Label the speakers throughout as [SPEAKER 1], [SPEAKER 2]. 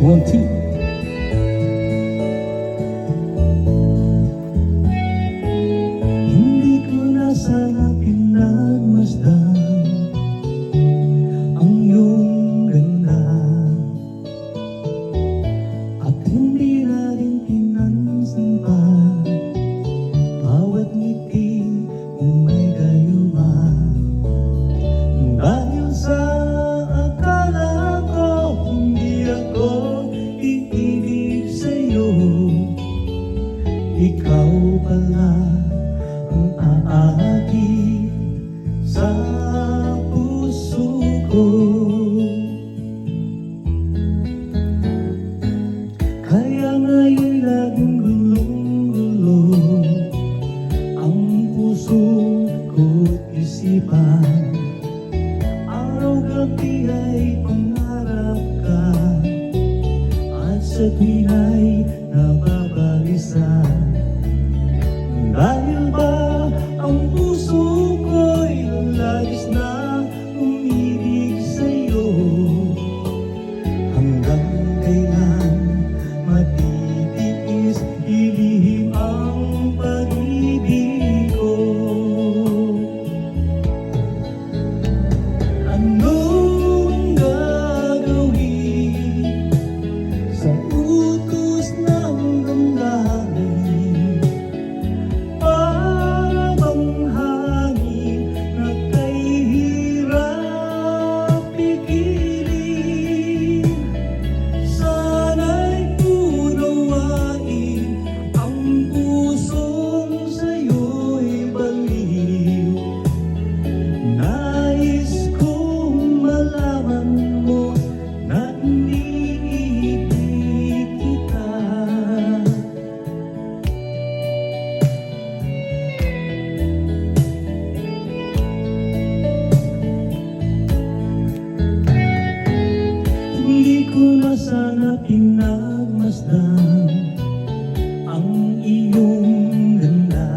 [SPEAKER 1] 1, 2. Hindi ko na sana pinagmasdan ang iyong ganda, at hindi na rin pinansin pa bawat ngiti mong may gayuma. Dahil sa akala ko hindi ako iibig sa'yo, ikaw pala ang aagi sa puso ko. Kaya ngayon laging gulong-gulo ang puso ko't isipan. Araw-gabi ay pangarap ka, at sa tuwin ay nababalisa. Dahil ba ang puso ko'y labis na umibig sa'yo? Hanggang kailan matitiis ilihim ang pag-ibig ko? Anong gagawin sa utos ng damdamin? Para bang hangin na kay hirap pigilin? Sana'y unawain ang pusong sa'yo'y baliw. Nais kong malaman mo na iniibig kita. Hindi ko na sana pinagmasdan ang iyong ganda,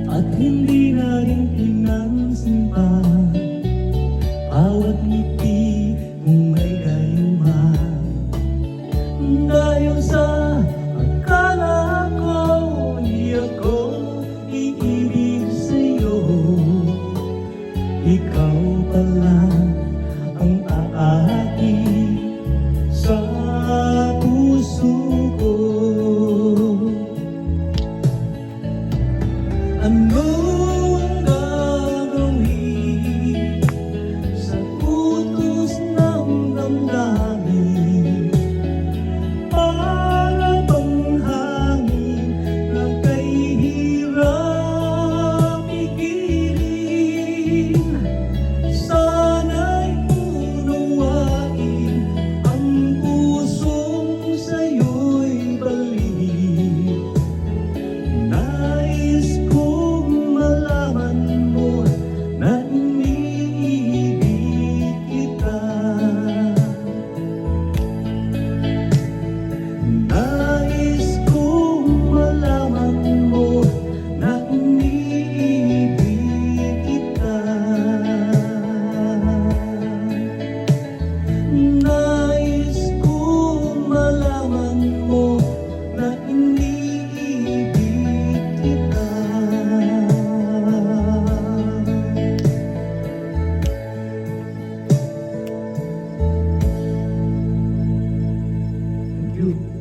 [SPEAKER 1] at hindi na rin pinansin pa bawat ngiti mong may gayuma. Dahil sa akala ko hindi ako iibig sa'yo, ikaw pala ang aaki sa puso ko. Ano ang gagawin sa utos ng damdamin? Para bang hangin na kay hirap pigilin? Sana'y unawain ang pusong sa'yo'y baliw. Nais kong malaman mo na iniibig kita. Nais kong malaman mo na iniibig kita. Nais kong malaman mo na iniibig kita. Thank you.